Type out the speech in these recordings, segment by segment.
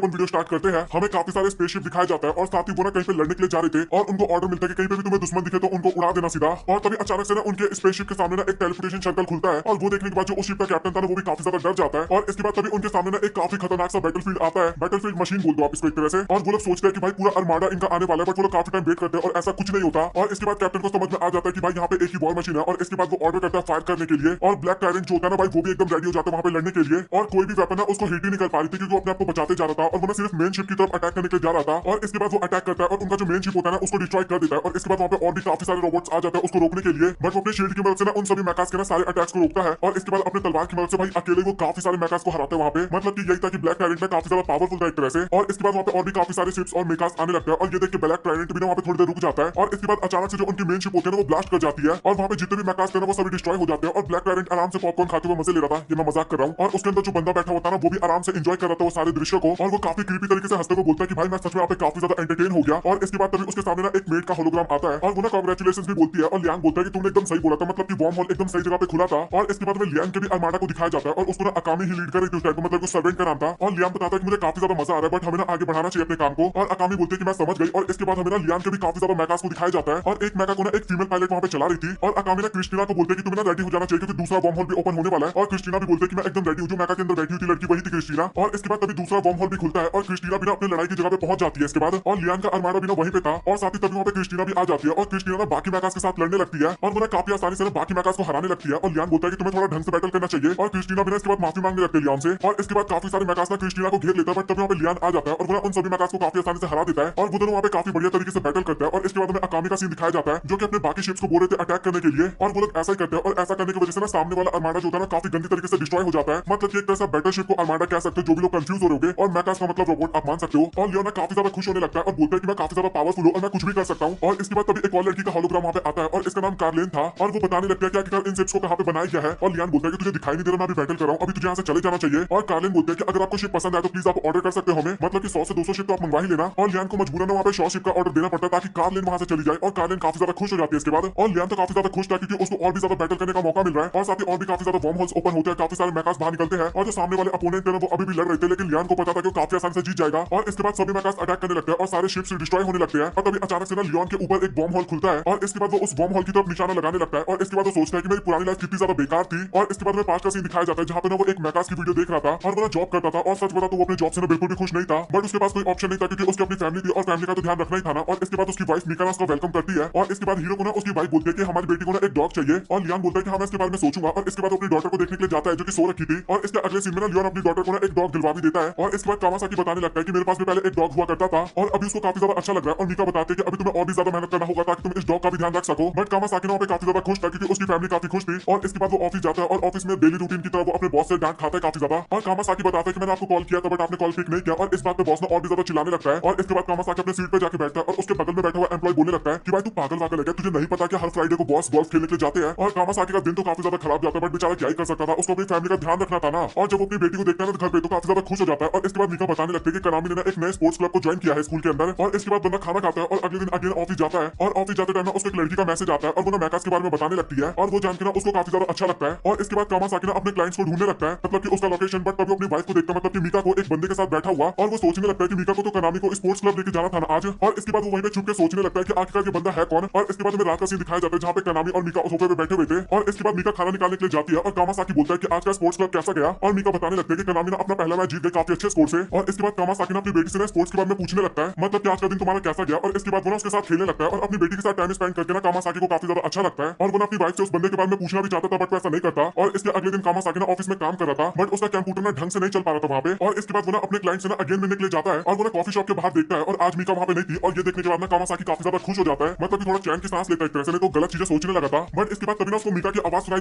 अपन video start करते हैं। हमें काफी सारे स्पेसशिप दिखाया जाता है और साथ ही वो ना कहीं पे लड़ने के लिए जा रहे थे और उनको ऑर्डर मिलता है कि कहीं पे भी तुम्हें दुश्मन दिखे तो उनको उड़ा देना सीधा। और तभी अचानक से ना उनके स्पेसशिप के सामने ना एक टेलीपोर्टेशन सर्कल खुलता है और वो देखने के बाद जो उस शिप का कैप्टन था ना वो भी काफी ज्यादा डर जाता है। और इसके बाद तभी उनके सामने ना एक काफी खतरनाक सा बैटलफील्ड आता है, बैटलफील्ड मशीन बोल दो आप इसको एक तरह से। और वो लोग सोचते हैं कि भाई पूरा अरमाडा इनका आने वाला है, बट वो लोग काफी टाइम वेट करते हैं और ऐसा कुछ नहीं होता। और इसके बाद कैप्टन को समझ में आ जाता है कि भाई यहाँ पे एक ही वॉर मशीन है और इसके बाद वो ऑर्डर करता है फायर करने के लिए। और ब्लैक टायरेंट जो होता है ना भाई वो भी एकदम रेडी हो जाता है वहां पे लड़ने के लिए। और कोई भी वेपन है उसको हिट ही नहीं कर पा रही थी क्योंकि वो अपने आप को बचाते जा रहा था और वो ना सिर्फ मेन शिप की तरफ अटैक करने के लिए जा रहा था। और इसके बाद वो अटैक करता है और उनका जो मेन शिप होता है ना उसको डिस्ट्रॉय कर देता है। और इसके बाद वहाँ पे और भी काफी सारे रोबोट्स आ जाते हैं उसको रोकने के लिए, बट वो अपने शील्ड की मदद से ना उन सभी मैकास के ना सारे अटैक्स को रोकता है। और इसके बाद अपने तलवार की मदद से भाई अकेले वो काफी सारे मैकास को हराते हैं वहाँ पे। मतलब कि यही था कि ब्लैक टायरेंट में काफी ज्यादा पावरफुल था एक तरह से। और इसके बाद वहाँ पे और भी काफी सारे शिप्स और मेकास आने लगते हैं और ये देख के ब्लैक टायरेंट भी ना वहाँ पे थोड़ी देर रुक जाता है। और इसके बाद अचानक से जो उनकी मेन शिप होती है ना वो ब्लास्ट कर जाती है और वहाँ पे जितने भी मैकास थे ना वो सभी डिस्ट्रॉय हो जाते हैं। और ब्लैक टायरेंट आराम से पॉपकॉर्न खाते हुए मजे ले रहा था, ये मैं मजाक कर रहा हूँ। और उसके अंदर जो बंदा बैठा होता है ना वो भी आराम से एंजॉय कर रहा था वो सारे दृश्य को। और वो काफी क्रीपी तरीके से हंसते हुए बोलता है कि भाई मैं सच में यहाँ पे काफी ज्यादा एंटरटेन हो गया। और इसके बाद तभी उसके सामने ना एक मेड का होलोग्राम आता है और वो ना कांग्रेचुलेशंस भी बोलती है। और लियांग बोलता है कि तुमने एकदम सही बोला था, मतलब कि वॉर्म होल एकदम सही जगह पे खुला था। और इसके बाद में लियांग के भी अरमाडा को दिखाया जाता है और उसको ना अकामी ही लीड कर रही थी उस टाइम पे, मतलब सर्वेंट का नाम था। और लियांग बताता है कि मुझे काफी ज्यादा मजा आ रहा है बट हमें ना आगे बढ़ाना चाहिए अपने काम को। और अकामी बोलते हैं कि मैं समझ गई। और इसके बाद हमें ना लियांग के भी काफी ज्यादा मैकास को दिखाया जाता है और एक मैका को ना एक फीमेल पायलट वहां पे चला रही थी। और अकामी ना क्रिस्टीना को बोलते हैं कि तुम्हें ना रेडी हो जाना चाहिए क्योंकि दूसरा वॉर्म होल भी ओपन होने वाला है। और क्रिस्टीना भी बोलते हैं कि मैं एकदम रेडी हूं। जो मैका के अंदर बैठी हुई थी लड़की वही थी क्रिस्टीना। और इसके बाद तभी दूसरा वॉर्म होल भी खुलता है और क्रिस्टीना भी ना अपने लड़ाई की जगह पे पहुंच जाती है इसके बाद। और लियांग का अरमाडा भी ना वहीं पे था और साथ ही तभी वहां पे क्रिस्टीना भी आ जाती है और क्रिस्टीना ना बाकी मैकास के साथ लड़ने लगती है और वो ना काफी आसानी से ना बाकी मैकास को हराने लगती है। और लियांग बोलता है कि तुम्हें थोड़ा ढंग से बैटल करना चाहिए। और क्रिस्टीना भी ना इसके बाद माफी मांगने लगती है लियांग से। और इसके बाद काफी सारे मैकास ना क्रिस्टीना को घेर लेता है बट तभी वहां पे लियांग आ जाता है और वो ना उन सभी मैकास को काफी आसानी से हरा देता है। और वो दोनों वहां पे काफी बढ़िया तरीके से बैटल करते हैं। और इसके बाद हमें अकामी का सीन दिखाया जाता है जो कि अपने बाकी शिप्स को बोल रहे थे अटैक करने के लिए और वो लोग ऐसा ही करते हैं। और ऐसा करने की वजह से ना सामने वाला अरमाडा जो होता है ना काफी गंदी तरीके से डिस्ट्रॉय हो जाता है। मतलब कि एक तरह से बैटल शिप को अरमाडा कह सकते हो, जो भी लोग कंफ्यूज हो रहे होंगे। और मैकास का मतलब रोबोट आप मान सकते हो। और लियोन ना काफी ज्यादा खुश होने लगता है और बोलता है कि मैं काफी ज्यादा पावरफुल हूं और मैं कुछ भी कर सकता हूं। और इसके बाद तभी एक और लड़की का होलोग्राम वहां पे आता है और इसका नाम कार्लेन था। और वो बताने लगता है कि आखिरकार इन शिप्स को कहां पे बनाया गया है। और लियान बोलता है कि तुझे दिखाई नहीं दे रहा, मैं अभी बैटल कर रहा हूं, अभी तुझे यहाँ से चले जाना चाहिए। और कार्लेन बोलते हैं कि अगर आपको शिप पसंद आए तो प्लीज आप ऑर्डर कर सकते हो हमें, मतलब कि 100 से 200 शिप तो आप मंगवा ही लेना। और लियान को मजबूरन वहां पे 100 शिप का ऑर्डर देना पड़ता है ताकि कार्लेन वहां से चली जाए। और कार्लेन काफी ज्यादा खुश हो जाती है इसके बाद। और लियान तो काफी ज्यादा खुश था क्योंकि उसको और भी ज्यादा बैटल करने का मौका मिल रहा है और साथ ही और भी काफी ज्यादा वॉर्म होल्स ओपन होते हैं, काफी सारे मैकास बाहर निकलते हैं। और जो सामने वाले अपोनेंट थे वो अभी भी लड़ रहे थे लेकिन लियान को पता था कि वो काफी आसानी से जीत जाएगा। और इसके बाद सभी मैकास अटैक करने लगते हैं और सारे शिप्स डिस्ट्रॉय होने लगते हैं। और तभी अचानक से ना लियोन के ऊपर एक बॉम्ब होल खुलता है और इसके बाद वो उस बॉम्ब होल की तरफ निशाना लगाने लगता है। और इसके बाद वो सोचता है कि मेरी पुरानी लाइफ कितनी ज्यादा बेकार थी। और इसके बाद में पास्ट का सीन दिखाया जाता है जहां पे ना वो एक मैकास की वीडियो देख रहा था और वो ना जॉब करता था। और सच बता तो वो अपने जॉब से ना बिल्कुल भी खुश नहीं था, बट उसके पास कोई ऑप्शन नहीं था क्योंकि उसकी अपनी फैमिली थी और फैमिली का तो ध्यान रखना ही था ना। और इसके बाद उसकी वाइफ मीका ना उसको वेलकम करती है और इसके बाद हीरो को ना उसकी वाइफ बोलती है कि हमारी बेटी को ना एक डॉग चाहिए। और लियान बोलता है कि हाँ मैं इसके बारे में सोचूंगा। और इसके बाद अपनी डॉटर को देखने के लिए जाता है जो कि सो रखी थी। और इसके अगले सीन में ना लियोन अपनी डॉटर को ना एक डॉग दिलवा भी देता है। और इसके बाद कावासाकी बताने लगता है कि मेरे पास भी पहले एक डॉग हुआ करता था और अभी उसको काफी ज्यादा अच्छा लग रहा है। और मीका बताते हैं कि अभी तुम्हें और भी ज्यादा मेहनत करना होगा ताकि तुम इस डॉग का भी ध्यान रख सको। बट कावासाकी ना वहाँ पे काफी ज्यादा खुश था क्योंकि उसकी फैमिली काफी खुश थी। और इसके बाद वो ऑफिस जाता है और ऑफिस में डेली रूटीन की तरह वो अपने बॉस से डांट खाता है काफी ज्यादा। और कावासाकी बताता है कि मैंने आपको कॉल किया था बट आपने कॉल पिक नहीं किया। और इस बात पे बॉस ना और भी ज्यादा चिल्लाने लगता है। और इसके बाद कावासाकी अपने सीट पे जाके बैठता है और उसके बगल में बैठा हुआ एम्प्लॉय बोलने लगता है कि भाई तू पागल वागल है क्या, तुझे नहीं पता कि हर फ्राइडे को बॉस गोल्फ खेलने के लिए जाते हैं। और कावासाकी का दिन तो काफी ज्यादा खराब जाता है बट बेचारा क्या ही कर सकता था, उसको अपनी फैमिली का ध्यान रखना था ना। और जब वो अपनी बेटी को देखता है ना घर पे तो काफी ज्यादा खुश हो जाता है। और इसके बाद मीका बताने लगती है कि कनामी ने ना एक नए स्पोर्ट्स क्लब को ज्वाइन किया है स्कूल के अंदर। और इसके बाद बंदा खाना खाता है और अगले दिन अगेन ऑफिस जाता है। और ऑफिस जाते टाइम ना उसको एक लड़की का मैसेज आता है और वो ना मैकास के बारे में बताने लगती है। और वो जान के ना उसको काफी ज्यादा अच्छा लगता है। और इसके बाद कावासाकी ना अपने क्लाइंट्स को ढूंढने लगता है, मतलब कि उसका लोकेशन। बट तभी अपनी वाइफ को देखता है, मतलब कि मीका को एक बंदे के साथ बैठा हुआ। और वो सोचने लगता है कि मीका को तो कनामी को स्पोर्ट्स क्लब लेके जाना था ना आज। और इसके बाद वो वहीं पे छुप के सोचने लगता है कि आखिरकार ये बंदा है कौन। और इसके बाद हमें रात का सीन दिखाया जाता है जहाँ पे कनामी और मीका सोफे पे बैठे हुए थे। और इसके बाद मीका खाना निकालने के लिए जाती है और कावासाकी बोलता है कि आज का स्पोर्ट्स क्लब कैसा गया। और मीका बताने लगता है कि कनामी ने अपना पहला मैच जीत गया काफी अच्छे स्कोर से। और इसके बाद कावासाकी अपनी बेटी से ना स्पोर्ट्स के बारे में पूछने लगता है, मतलब कि आज का दिन तुम्हारा कैसा गया। और इसके बाद वो ना उसके साथ खेलने लगता है और अपनी बेटी के साथ टाइम स्पेंड करके ना कावासाकी को काफी ज्यादा अच्छा लगता है। और वो अपनी वाइफ से उस बंदे के बारे में पूछना भी चाहता था बट वैसा नहीं करता। और इसके अगले दिन कावासाकी ना ऑफिस में काम कर रहा था बट उसका कंप्यूटर ना ढंग से नहीं चल पा रहा था वहाँ पे। और इसके बाद वो ना अपने क्लाइंट से ना अगेन मिलने के लिए जाता है और वो ना कॉफी शॉप के बाहर देखता है और आज मीका वहाँ पे नहीं थी। और ये देखने के बाद ना कावासाकी काफी ज्यादा खुश हो जाता है, मतलब कि थोड़ा चैन की सांस लेता है एक तरह से, नहीं तो गलत चीजें सोचने लगा था। बट इसके बाद तभी ना उसको मीका की आवाज सुनाई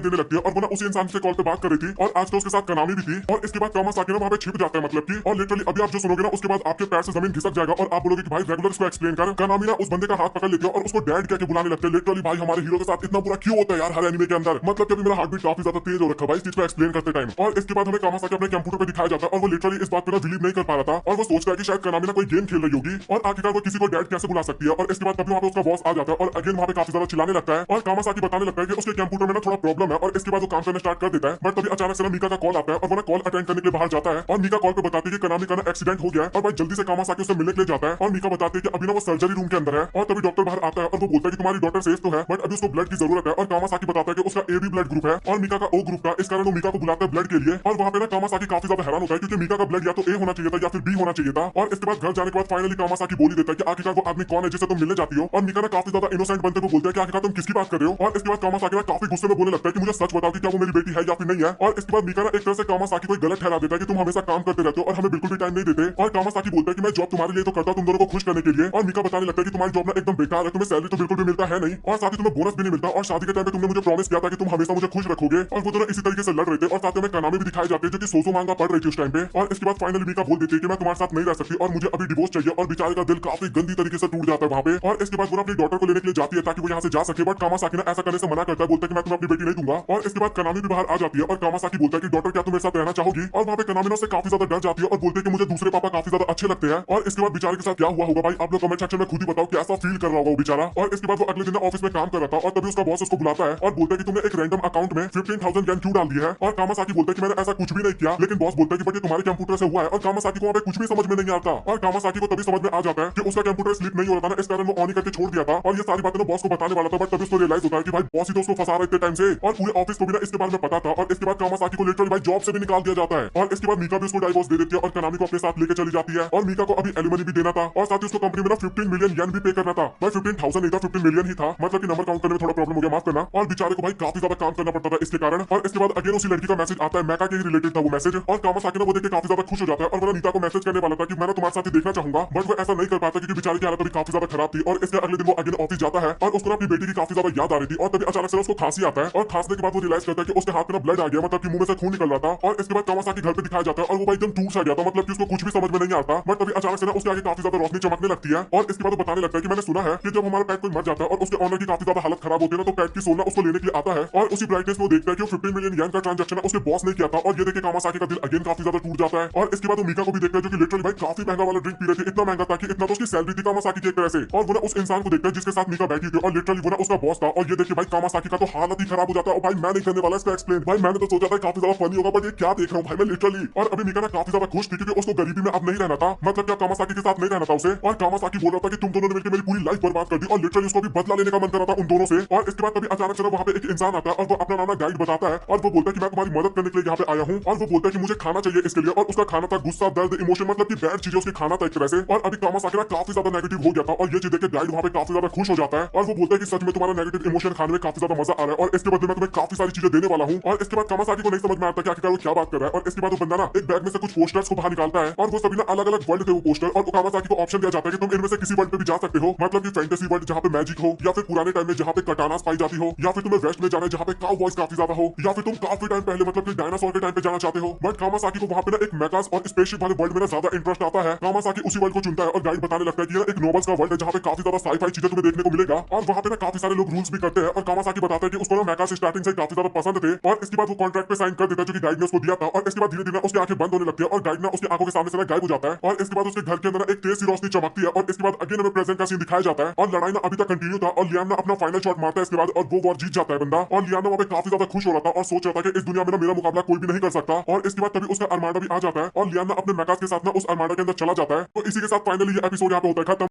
देने लगती है और वो ना उसी इंसान से कॉल पे बात कर रही थी और आज तो उसके साथ कनामी भी थी। और इसके बाद कावासाकी ना वहाँ पे छिप जाता है, मतलब कि और लिटरली अभी आप जो सुनोगे ना उसके बाद आपके पैर से जमीन घिसक जाएगा और आप बोलोगे कि भाई रेगुलर इसको एक्सप्लेन कर। कनामी ना उस बंदे का हाथ पकड़ लेती है और उसको डैड कह के बुलाने लगते हैं। लिटरली भाई हमारे हीरो के साथ इतना बुरा क्यों होता है यार हर एनिमे के अंदर, मतलब कि अभी मेरा हार्ट बीट काफी ज्यादा तेज हो रखा है भाई इस चीज को एक्सप्लेन करते टाइम। और इसके बाद हमें कावासाकी अपने कंप्यूटर पे दिखाया जाता है और वो लिटरली इस बात पे ना बिलीव नहीं कर पा रहा था। और वो सोचता है कि शायद कनामी ना कोई गेम खेल रही होगी और आखिरकार वो किसी को डैड कैसे बुला सकती है। और इसके बाद तभी वहाँ पे उसका बॉस आ जाता है और अगेन वहाँ पे काफी ज्यादा चिल्लाने लगता है। और कावासाकी बताने लगता है कि उसके कंप्यूटर में ना थोड़ा प्रॉब्लम है और इसके बाद वो काम करना स्टार्ट कर देता है। बट तभी अचानक से ना मीका का कॉल आता है और वो ना कॉल अटेंड करने के लिए बाहर जाता है। और मीका कॉल पे बताती है कि कनामी का ना एक्सीडेंट हो गया है और भाई जल्दी से कामासाकी उससे मिलने के लिए जाता है और मीका बताती है कि अभी ना वो सर्जरी रूम के अंदर है और तभी डॉक्टर बाहर आता है और वो बोलता है कि तुम्हारी डॉटर सेफ तो है बट अभी उसको ब्लड की जरूरत है और कामासाकी बताता है कि उसका AB ब्लड ग्रुप है और मीका का O ग्रुप था, इस कारण वो मीका को बुलाता है ब्लड के लिए और वहाँ पे ना कामासाकी काफी ज्यादा हैरान होता है क्योंकि मीका का ब्लड या तो A होना चाहिए था या फिर B होना चाहिए था। और इसके बाद घर जाने के बाद फाइनली कामासाकी बोल ही देता है कि आखिरकार वो आदमी कौन है जिसे तुम मिलने जाती हो और मीका ना काफी ज्यादा इनोसेंट बनते हुए बोलते हैं कि आखिरकार तुम किसकी बात कर रहे हो। और इसके बाद कामासाकी ना काफी गुस्से में बोलने लगता है कि मुझे सच बताओ कि क्या वो मेरी बेटी है या फिर नहीं है। और इसके बाद मीका ना एक तरह से कामासाकी को गलत ठहरा देता है कि तुम हमेशा काम करते रहते हो और हमें बिल्कुल भी टाइम नहीं देते। और कामासाकी बोलता है कि मैं जॉब तुम्हारे लिए तो करता हूं तुम दोनों को खुश करने के लिए। और मीका बताने लगता है कि तुम्हारी जॉब ना एकदम बेकार है, तुम्हें सैलरी तो बिल्कुल भी मिलता है नहीं और साथ ही तुम्हें बोनस भी नहीं मिलता और शादी के टाइम पे तुमने मुझे प्रॉमिस किया था कि तुम हमेशा मुझे खुश रखोगे। और वो दोनों इसी तरीके से लड़ रहे थे और साथ में कानामी भी दिखाई जाते हैं जो कि सोसो मांगा पड़ रही थी उस टाइम पे। और इसके बाद फाइनली मीका बोल देती है कि मैं तुम्हारे साथ नहीं रह सकती और मुझे अभी डिवोर्स चाहिए और बेचारे का दिल काफी गंदी तरीके से टूट जाता है वहाँ पे। और इसके बाद वो अपनी डॉटर को लेने के लिए जाती है ताकि वो यहाँ से जा सके बट कामासाकी ना ऐसा करने से मना करता है, बोलता है कि मैं तुम्हें अपनी बेटी नहीं दूंगा। और इसके बाद कानामी भी बाहर आ जाती है और कामासाकी बोलता है कि डॉटर क्या तुम मेरे साथ रहना चाहोगी। और वहाँ पे कानामी ना उससे काफी ज्यादा डर जाती है और बोलते हैं कि मुझे दूसरे पापा काफी ज्यादा अच्छे लगते हैं। और इसके बाद बेचारे के साथ क्या हुआ होगा भाई आप लोग कमेंट सेक्शन में खुद ही बताओ कैसा फील कर रहा होगा वो बेचारा। और इसके बाद वो अगले दिन ऑफिस में काम कर रहा था और तभी उसका बॉस उसको बुलाता है और बोलता है कि तुमने एक रैंडम अकाउंट में 15,000 येन क्यों डाल दिया है। और कामासाकी बोलता है कि मैंने ऐसा कुछ भी नहीं किया, लेकिन बॉस बोलता है कि बट ये तुम्हारे कंप्यूटर से हुआ है। और कामासाकी को वहाँ पे कुछ भी समझ में नहीं आता और कामासाकी को तभी समझ में आ जाता है कि उसका कंप्यूटर स्लिप नहीं हो रहा था ना, इस कारण वो ऑन ही करके छोड़ दिया था। और ये सारी बातें ना बॉस को बताने वाला था बट तभी उसको रियलाइज होता है कि भाई बॉस ही तो उसको फंसा रहे इतने टाइम से और पूरे ऑफिस को भी ना इसके बारे में पता था। और इसके बाद कामासाकी को लिटरली भाई जॉब से भी निकाल दिया जाता है। और इसके बाद मीका भी उसको डाइवोर्स दे देती है और कानामी को अपने साथ लेके चली जाती है। और मीका को अभी एलिमनी भी देना था और साथ ही उसको कंपनी में ना 15 मिलियन येन भी पे करना था। भाई 15,000 नहीं था 15 मिलियन ही था, मतलब कि नंबर काउंट करने में थोड़ा प्रॉब्लम हो गया, माफ करना। और बेचारे को भाई काफी ज्यादा काम करना पड़ता था इसके कारण। और इसके बाद अगेन उसी लड़की का मैसेज आता है, मैका के ही रिलेटेड था वो मैसेज। और कामासाकी ना वो देख के काफी ज्यादा खुश हो जाता है और वो नीता को मैसेज करने वाला था कि मैं तुम्हारे साथ ही देखना चाहूंगा बट वो ऐसा नहीं कर पाता क्योंकि बेचारे की हालत अभी काफी ज्यादा खराब थी। और इसके अगले दिन वो अगेन ऑफिस जाता है और उसको अपनी बेटी की काफी ज्यादा याद आ रही थी। और तभी अचानक से उसको खांसी आता है और खांसने के बाद वो रियलाइज करता है कि उसके हाथ में ना ब्लड आ गया, मतलब कि मुंह में से खून निकल रहा था। और इसके बाद कामासाकी घर पे दिखाया जाता है और वो भाई एकदम टूट सा गया था, मतलब कि उसको कुछ भी समझ में नहीं आता। बट तभी अचानक से ना उसके आगे काफी ज्यादा रोशनी चमकने लगती है। और इसके बाद वो बताने लगता है कि मैंने सुना है कि जब हमारा पेट कोई मर जाता है और उसके ऑनर की काफी ज्यादा हालत खराब होती है ना तो पेट की सोना उसको लेने के लिए आता है। और उसी ब्राइटनेस में वो देखता है कि 15 मिलियन येन का ट्रांजैक्शन है उसके बॉस ने किया था। और ये देख के कामासाकी का दिल अगेन काफी ज्यादा टूट जाता है। और इसके बाद वो मीका को भी देखता है जो कि लिटरली भाई काफी महंगा वाला ड्रिंक पी रही थी, इतना महंगा था कि इतना तो उसकी सैलरी थी कामासाकी की एक तरह से। और वो ना उस इंसान को देखता है जिसके साथ मीका बैठी थी और लिटरली वो ना उसका बॉस था। और ये देखिए भाई कामासाकी का तो हालत ही खराब हो जाता है। और भाई मैं नहीं करने वाला इसका एक्सप्लेन, भाई मैंने तो सोचा था काफी ज्यादा फनी होगा बट ये क्या देख रहा हूँ भाई मैं लिटरली। और अभी मीका ना काफी ज्यादा खुश थी क्योंकि उसको गरीबी में अब नहीं रहना था, मतलब क्या कामासाकी के साथ नहीं रहना था उसे। और कामासाकी बोल रहा था कि तुम दोनों ने मिलकर मेरी पूरी लाइफ बर्बाद कर दी और लिटरली उसको भी बदला लेने का मन कर रहा था उन दोनों से। और इसके बाद कभी अचानक से वहाँ पे एक इंसान आता है और वो अपना नाम गाइड बताता है और वो बोलता है कि मैं तुम्हारी मदद करने के लिए यहाँ पे आया हूँ। और वो बोलता है कि मुझे खाना चाहिए इसके लिए। और उसका खाना था गुस्सा, दर्द, इमोशन, मतलब कि बैड चीजें उसके खाना था एक तरह से। और अभी कामासाकी ना काफी ज्यादा नेगेटिव हो गया था और ये चीज देख के गाइड वहाँ पे काफी ज्यादा खुश हो जाता है और वो बोलता है कि सच में तुम्हारा नेगेटिव इमोशन खाने में काफी ज्यादा मजा आ रहा है और इसके बदले में तुम्हें काफी सारी चीजें देने वाला हूँ। और इसके बाद कामासाकी को नहीं समझ में आता कि आखिरकार वो क्या बात कर रहा है। और इसके बाद वो बंदा ना एक बैग में से कुछ पोस्टर्स को बाहर निकालता है और वो सभी ना अलग अलग वर्ल्ड थे वो पोस्टर। और कामासाकी को ऑप्शन दिया जाता है कि तुम इनमें से किसी वर्ल्ड पे भी जा सकते हो, मतलब कि फैंटेसी वर्ल्ड जहाँ पे मैजिक हो, या फिर पुराने टाइम में जहाँ पे कटानास पाई जाती हो, या फिर तुम्हें वेस्ट में जाना है जहाँ पे काउ वॉइस काफी ज्यादा हो, या फिर तुम काफी टाइम पहले मतलब कि डायनासोर के टाइम पे जाना चाहते हो। बट कामासाकी को वहाँ पे ना एक मेकास और स्पेसशिप वाले वर्ल्ड में ना ज्यादा इंटरेस्ट आता है। कामासाकी उसी वर्ल्ड को चुनता है और गाइड बताने लगता है कि ये एक नोबल्स का वर्ल्ड है जहाँ पे काफी ज्यादा साई-फाई चीजें तुम्हें देखने को मिलेगा। और वहाँ पे ना काफी सारे लोग रूल्स भी करते हैं और कामासाकी बताता है कि उसको ना मेकास स्टार्टिंग से काफी ज्यादा पसंद थे। और इसके बाद वो कॉन्ट्रैक्ट पे साइन कर देता है जो कि गाइड ने उसको दिया था। और इसके बाद धीरे धीरे उसकी आंखें बंद होने लगती है और गाइड ना उसकी आंखों के सामने से गायब हो जाता है। और इसके बाद उसके घर के अंदर एक तेज सी रोशनी चमकती है और इसके बाद अगेन हमें प्रेजेंट का सीन दिखाया जाता है। और लड़ाई ना अभी तक कंटिन्यू था और लियाम ना अपना फाइनल शॉट मारता है इसके बाद और वो वॉर जीत जाता है बंदा। और लियाम ना वहाँ पे काफी ज्यादा खुश हो रहा था और सोच रहा था कि इस दुनिया में ना मेरा मुकाबला कोई भी नहीं कर सकता। और इसके बाद तभी उसका अरमांडा भी आ जाता है और लियाम ना अपने मेकास के साथ ना उस अरमांडा के अंदर चला जाता है। तो इसी के साथ फाइनली ये एपिसोड यहाँ पे होता है खत्म।